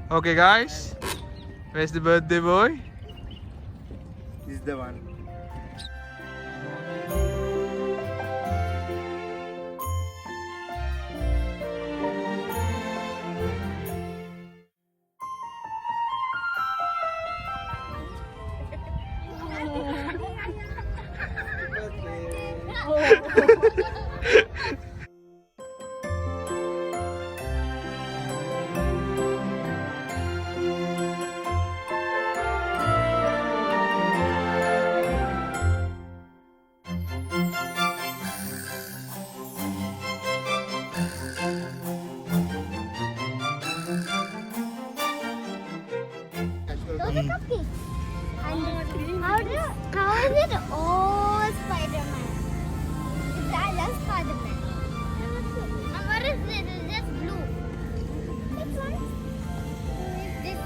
Okay, guys. Where's the birthday boy? He's the one. Those are cupcakes. And how is it? Oh, Spider-Man. I love Spider-Man. And what is this? It's just blue. Which one? It's this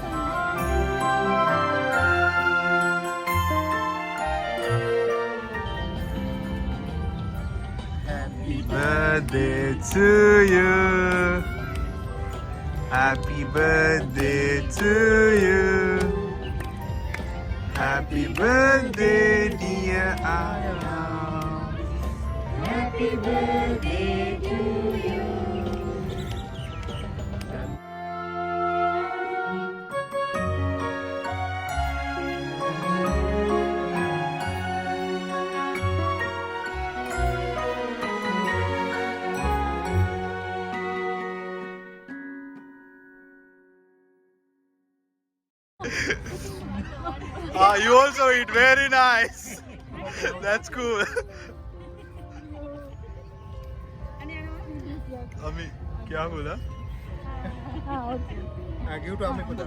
Happy birthday to you. Happy birthday to you. Happy birthday, dear Ayan. Happy birthday to you. You also eat. Very nice. That's cool. Ami, क्या बोला? Give to Ami Kuda.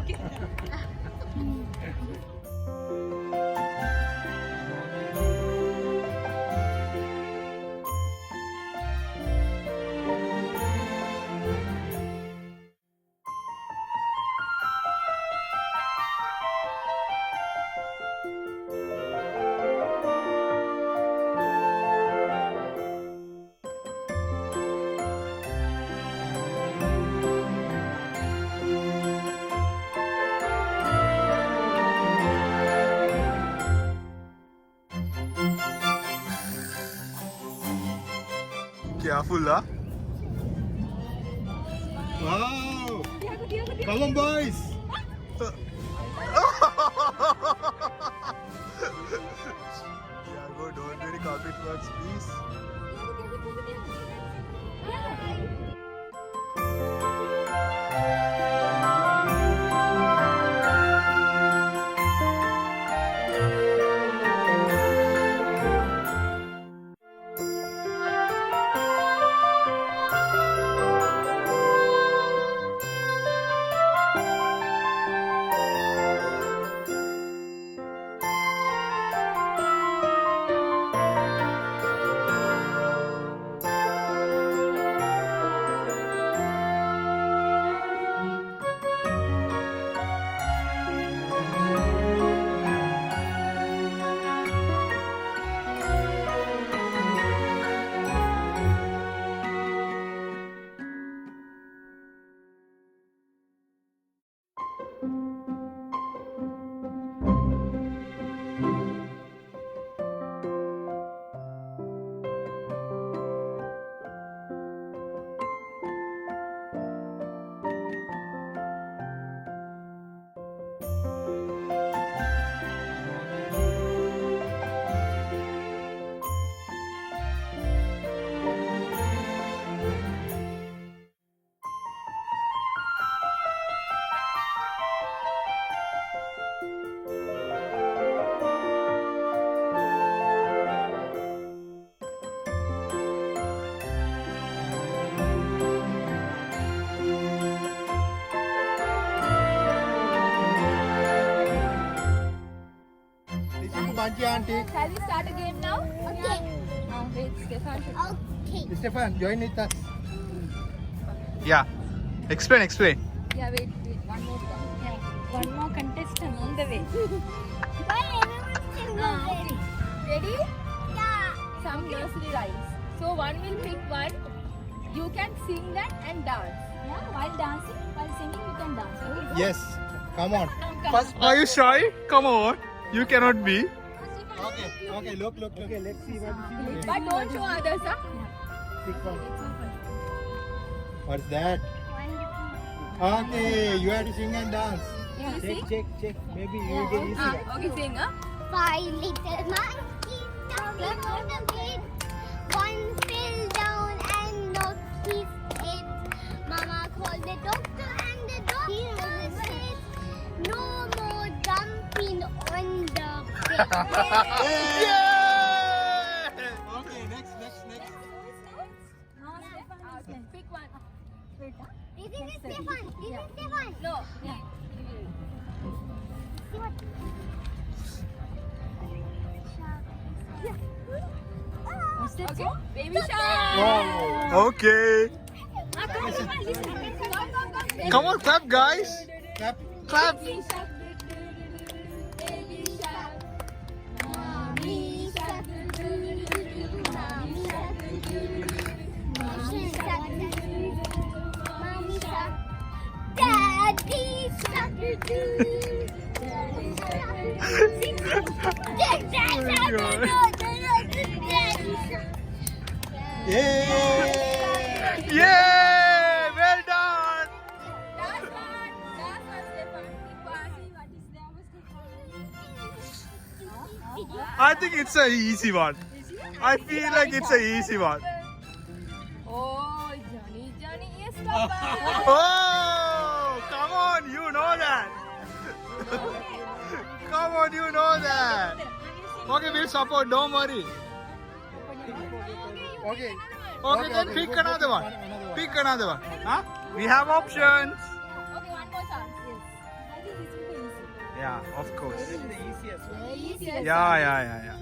Careful, huh? Wow! Come on, boys! Yeah, go. Don't do any carpet works, please. Auntie. Shall we start a game now? Okay. Wait, Stefan. Okay. Stefan, join with us. Yeah. Explain. Yeah, wait. One more to come. Yeah. One more contestant on the way. Why everyone's still Okay. Ready? Yeah. Some nursery rhymes. So one will pick one. You can sing that and dance. Yeah, while dancing, While singing, you can dance. Okay? Yes. Come on. First, are you shy? Come on. You cannot be. Okay. Okay. Look. Okay. Let's see what is it. But don't show others, huh? Pick one. What's that? Okay. You have to sing and dance. You sing? Check. Maybe you get easy. Okay, sing, huh? 5 little monkeys jumping on the bed. One fell down and knocked his head. Mama called the doctor and the doctor said, no more jumping on the bed. Yeah! Okay. Next. No, Stefan. Pick one. Wait, huh? This is Stefan. No. Yeah. See what? Okay. Baby shark. Wow. Okay. Come. Come on, clap, guys. Clap. Clap. Baby shark. Baby shark. Mommy shark. Mommy shark. Mommy shark. Mommy shark. Daddy shark. Daddy shark. Yeah. Yeah! Well done. Last one, Stefan. Pick one. See what is there was Stefan. I think it's a easy one. I feel like it's a easy one. Oh, Johnny is Stefan. Oh! Come on, you know that. Come on, you know that. Okay, we'll support. Don't worry. Okay. Okay, then pick another one. Another one. Pick another one. Huh? We have options. Okay, one more chance. Yes. I think this will be easy. Yeah, of course. The easiest one. The easiest Yeah.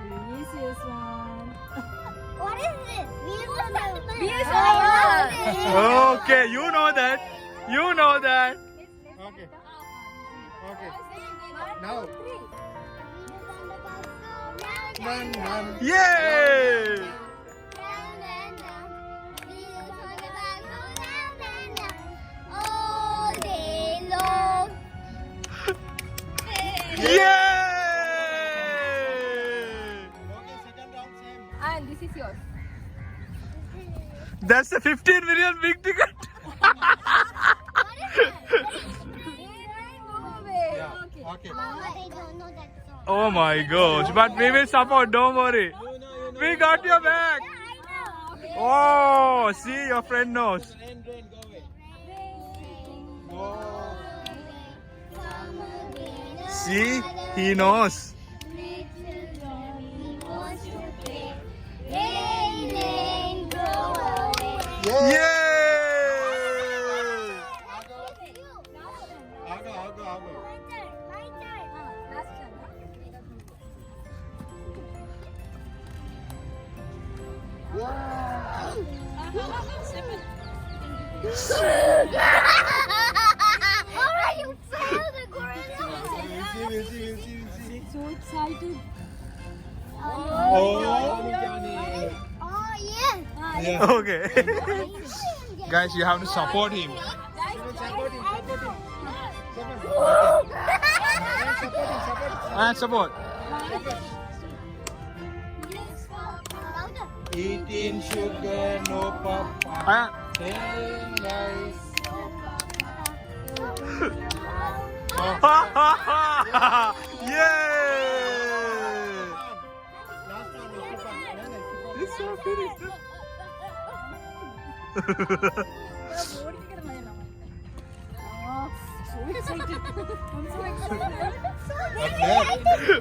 The easiest one. What is this? Okay, you know that. You know that. Okay. Okay. Now. Run. Yay! All day long. Yay! Okay, second round same. And this is yours. That's the 15 million big ticket. Yeah. Okay. Mama, they don't know that song. Oh my gosh, but we will support, don't worry. We got your back. I know. Oh, see, your friend knows. Rain, go away. Go. See, he knows. Yay! I'll go. Last time. Alright, you failed the gorilla. We'll see. So excited. Oh, Johnny. Oh, yes. Yeah. Okay. Guys, you have to support him. Support him. And support. Eating sugar, no papa. And Hey, guys. ha ha ha! Yay! Last one, no papa. It's so finished. So excited. I'm so excited.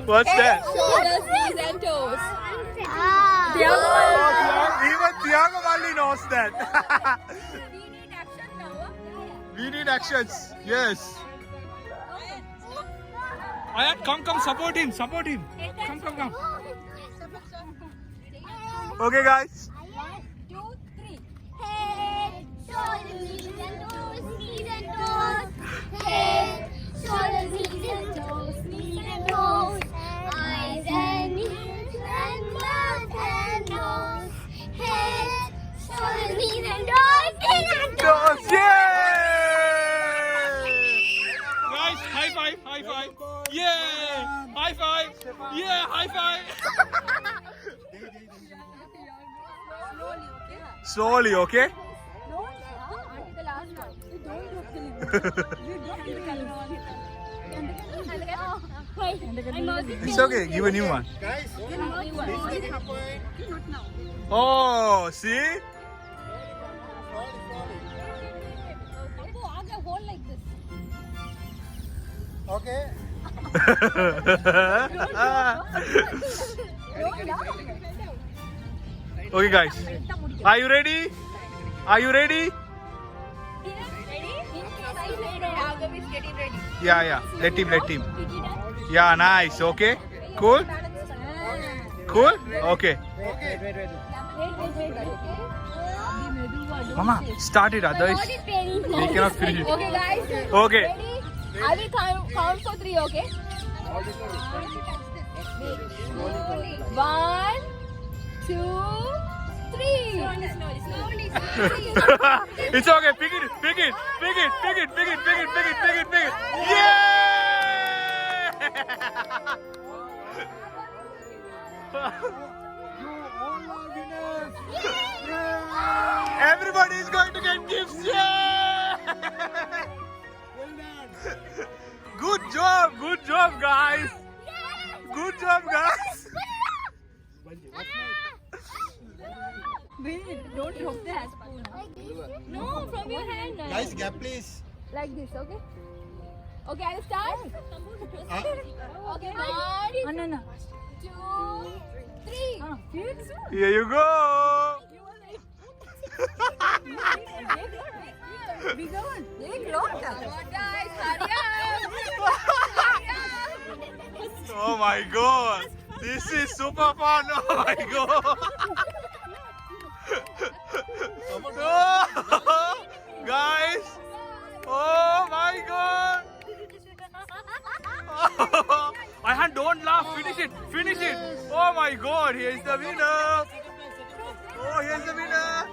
What's that? Shoulders, knees and toes. Ah. Even Thiago Malli knows that. We need action now. We need actions. Yes. Ayan, come, support him. Come. Okay, guys. 1, 2, 3. Head, shoulders, knees and toes, knees and toes. Head, shoulders, knees and toes, knees and toes. Eyes and ears and mouth and nose. Head, shoulders, knees and toes, knees and toes. Yay! Yeah, high five. Slowly, okay? Until the last one. You don't drop the lip. You drop the camera. It's okay, give a new one. Guys, this is the point. Oh, see? Hold like this. Okay. Okay, guys. Are you ready? Are you ready? Raghav is getting ready. Yeah. Let him. Yeah, nice. Okay. Cool? Cool? Okay. Mama, start it, otherwise we cannot finish it. Okay, guys. Okay. Ready? I will count for 3, okay? 1, 2, 3. Slowly. It's okay. Pick it. Yeah! You all are winners. Everybody is going to get gifts. Yeah! Well done. Good job, guys. Good job, guys. Wait, don't drop the spoon. No, from your hand. Guys, gap please. Like this, okay? Okay, I'll start. Ah. Okay, 1, No. 2, 3. Here you go. Bigger one. Come on, guys, hurry up. Oh my god. This is super fun. Oh my god. Oh, guys. Oh my god. Oh, Ayan, don't laugh. Finish it. Oh my god. Here's the winner. Oh, here's the winner.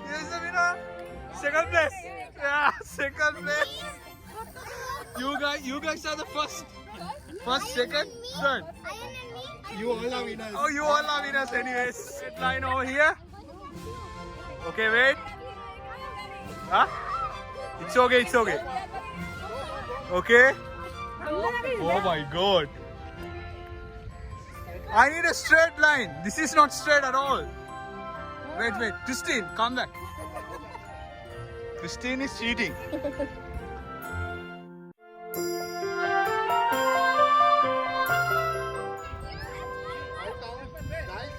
Second place. Yeah, second place. You guys are the first, second, third. You all are winners. Oh, you all are winners anyways. Set line over here. Okay, wait. Huh? It's okay. Okay. Oh my god. I need a straight line. This is not straight at all. Wait. Christine, come back. Christine is cheating. Guys.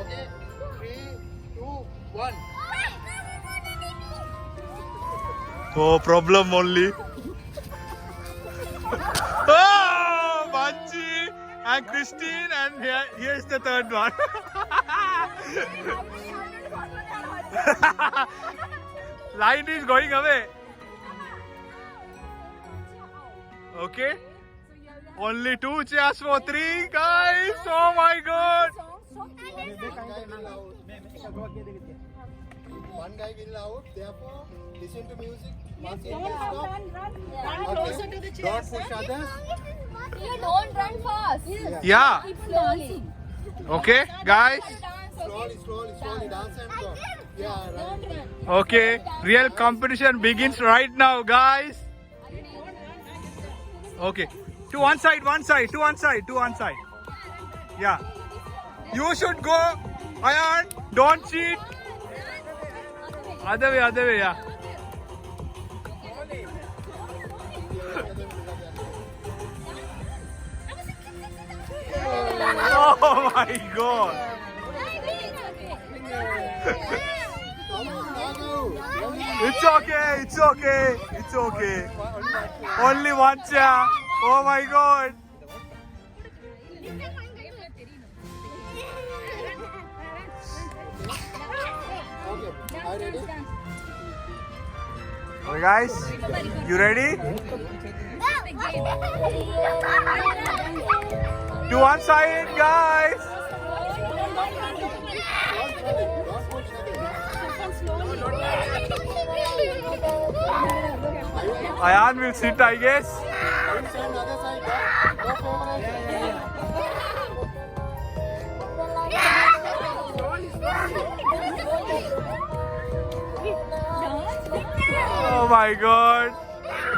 Okay. 3, 2, 1. Oh, problem only. Oh, Banchi and Christine, and here's the third one. Line is going away. Okay. Only 2 chairs for 3 guys. Oh my god. One guy will out. Therefore, listen to music. Once it Don't stop. run Okay. Don't push others. You don't run fast. Yeah. Keep slowly. Okay, guys. Slowly. Dance and go. Yeah, right. Okay. Real competition begins right now, guys. Okay. To one side. Yeah. You should go. Ayan, don't cheat. Other way, yeah. Oh my god. It's okay. Only one chair. Oh my god. Are you ready? Okay, guys, you ready? To one side, guys. Ayan will sit, I guess. Other side. Oh my god.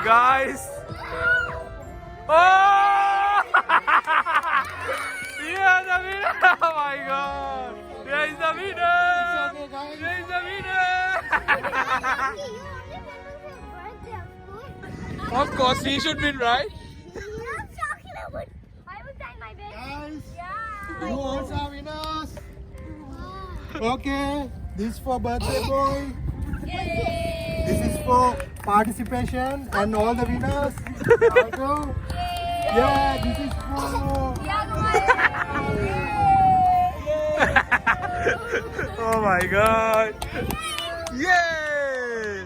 Guys. Oh! Yeah, the winner! Oh my god. Here is the winner. Here is the winner. Of course, he should win, right? Guys, you also are winners. Okay, this is for birthday boy. This is for participation and all the winners. Also, yeah, this is for. Oh my god. Yay!